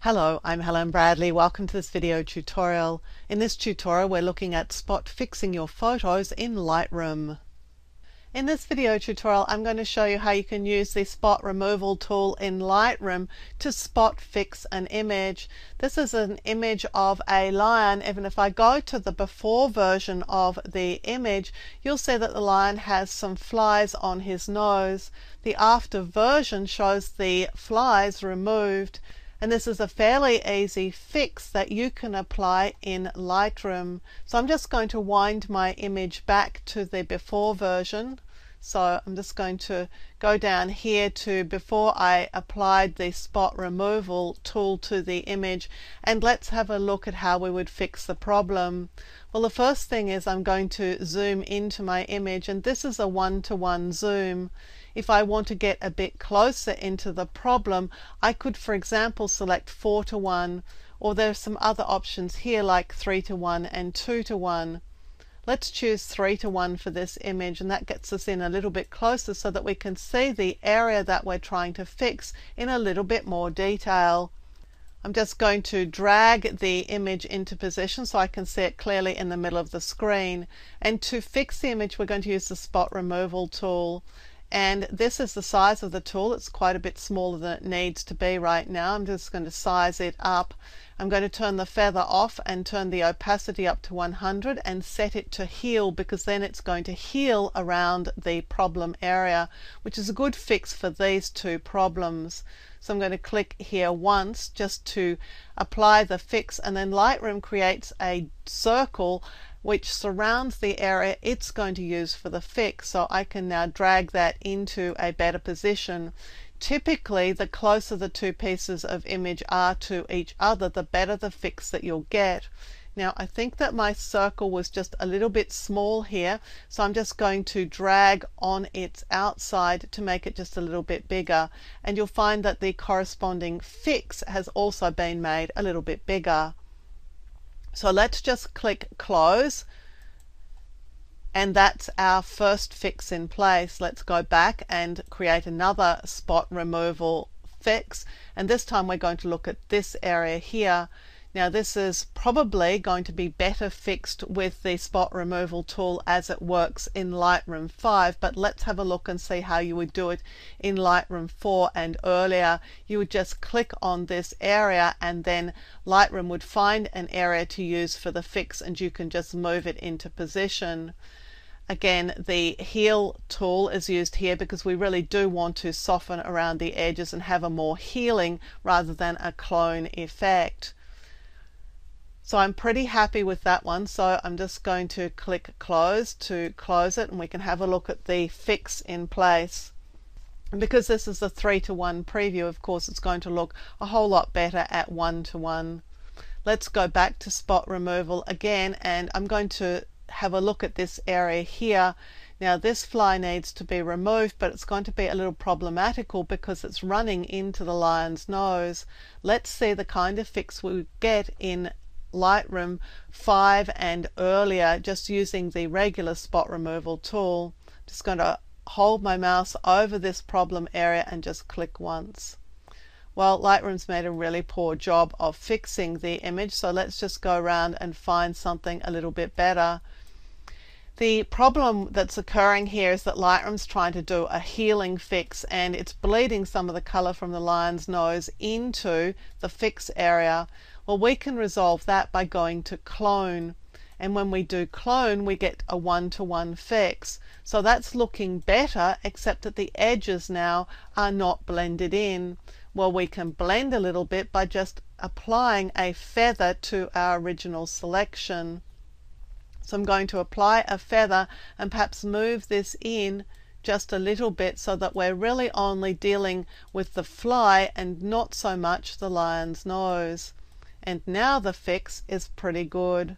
Hello, I'm Helen Bradley. Welcome to this video tutorial. In this tutorial we're looking at spot fixing your photos in Lightroom. In this video tutorial I'm going to show you how you can use the spot removal tool in Lightroom to spot fix an image. This is an image of a lion. Even if I go to the before version of the image, you'll see that the lion has some flies on his nose. The after version shows the flies removed. And this is a fairly easy fix that you can apply in Lightroom. So I'm just going to wind my image back to the before version. So I'm just going to go down here to before I applied the spot removal tool to the image, and let's have a look at how we would fix the problem. Well, the first thing is I'm going to zoom into my image, and this is a 1:1 zoom. If I want to get a bit closer into the problem, I could, for example, select 4:1, or there's some other options here like 3:1 and 2:1. Let's choose 3:1 for this image, and that gets us in a little bit closer so that we can see the area that we're trying to fix in a little bit more detail. I'm just going to drag the image into position so I can see it clearly in the middle of the screen. And to fix the image, we're going to use the spot removal tool. And this is the size of the tool. It's quite a bit smaller than it needs to be right now. I'm just going to size it up. I'm going to turn the feather off and turn the opacity up to 100 and set it to heal, because then it's going to heal around the problem area, which is a good fix for these two problems. So I'm going to click here once just to apply the fix, and then Lightroom creates a circle which surrounds the area it's going to use for the fix. So I can now drag that into a better position. Typically, the closer the two pieces of image are to each other, the better the fix that you'll get. Now, I think that my circle was just a little bit small here, so I'm just going to drag on its outside to make it just a little bit bigger. And you'll find that the corresponding fix has also been made a little bit bigger. So let's just click close, and that's our first fix in place. Let's go back and create another spot removal fix, and this time we're going to look at this area here. Now, this is probably going to be better fixed with the spot removal tool as it works in Lightroom 5, but let's have a look and see how you would do it in Lightroom 4 and earlier. You would just click on this area, and then Lightroom would find an area to use for the fix, and you can just move it into position. Again, the heal tool is used here because we really do want to soften around the edges and have a more healing rather than a clone effect. So I'm pretty happy with that one, so I'm just going to click close to close it, and we can have a look at the fix in place. And because this is a 3:1 preview, of course it's going to look a whole lot better at 1:1. Let's go back to spot removal again, and I'm going to have a look at this area here. Now, this fly needs to be removed, but it's going to be a little problematical because it's running into the lion's nose. Let's see the kind of fix we get in Lightroom 5 and earlier just using the regular spot removal tool. I'm just going to hold my mouse over this problem area and just click once. Well, Lightroom's made a really poor job of fixing the image, so let's just go around and find something a little bit better. The problem that's occurring here is that Lightroom's trying to do a healing fix, and it's bleeding some of the color from the lion's nose into the fix area. Well, we can resolve that by going to clone, and when we do clone we get a 1:1 fix. So that's looking better, except that the edges now are not blended in. Well, we can blend a little bit by just applying a feather to our original selection. So I'm going to apply a feather and perhaps move this in just a little bit so that we're really only dealing with the fly and not so much the lion's nose. And now the fix is pretty good.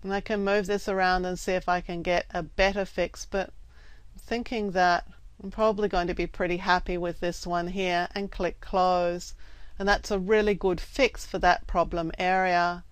And I can move this around and see if I can get a better fix, but I'm thinking that I'm probably going to be pretty happy with this one here, and click close. And that's a really good fix for that problem area.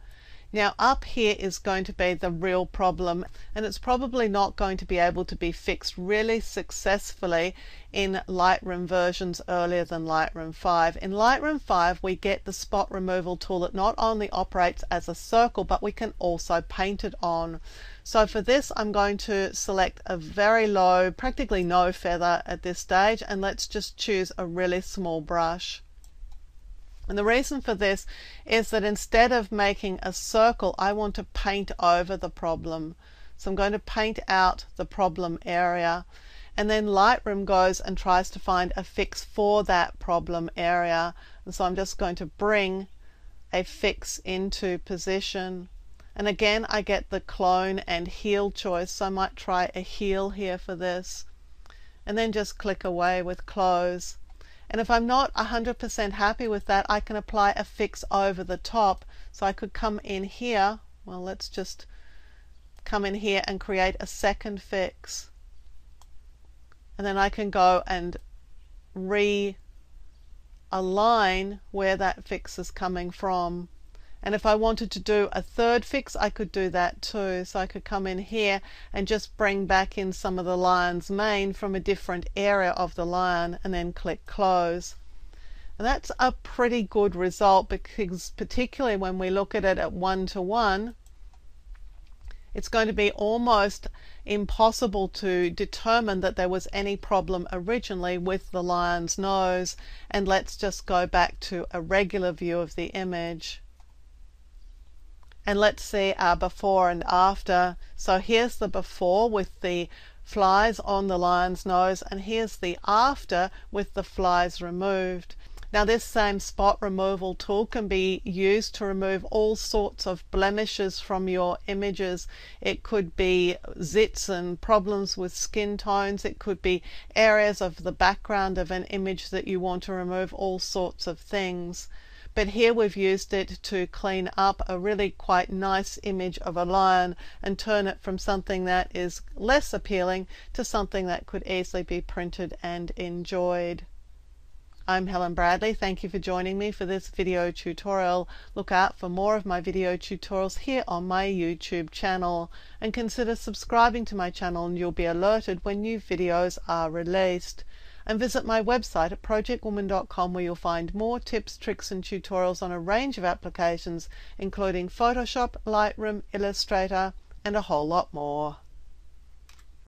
Now up here is going to be the real problem, and it's probably not going to be able to be fixed really successfully in Lightroom versions earlier than Lightroom 5. In Lightroom 5 we get the spot removal tool that not only operates as a circle, but we can also paint it on. So for this I'm going to select a very low, practically no feather at this stage, and let's just choose a really small brush. And the reason for this is that instead of making a circle, I want to paint over the problem. So I'm going to paint out the problem area, and then Lightroom goes and tries to find a fix for that problem area. And so I'm just going to bring a fix into position. And again, I get the clone and heal choice, so I might try a heal here for this. And then just click away with close. And if I'm not 100% happy with that, I can apply a fix over the top. So I could come in here, well, let's just come in here and create a second fix. And then I can go and realign where that fix is coming from. And if I wanted to do a third fix, I could do that too. So I could come in here and just bring back in some of the lion's mane from a different area of the lion, and then click close. And that's a pretty good result, because particularly when we look at it at 1:1, it's going to be almost impossible to determine that there was any problem originally with the lion's nose. And let's just go back to a regular view of the image. And let's see our before and after. So here's the before with the flies on the lion's nose, and here's the after with the flies removed. Now this same spot removal tool can be used to remove all sorts of blemishes from your images. It could be zits and problems with skin tones. It could be areas of the background of an image that you want to remove, all sorts of things. But here we've used it to clean up a really quite nice image of a lion and turn it from something that is less appealing to something that could easily be printed and enjoyed. I'm Helen Bradley. Thank you for joining me for this video tutorial. Look out for more of my video tutorials here on my YouTube channel, and consider subscribing to my channel and you'll be alerted when new videos are released. And visit my website at projectwoman.com, where you'll find more tips, tricks and tutorials on a range of applications, including Photoshop, Lightroom, Illustrator and a whole lot more.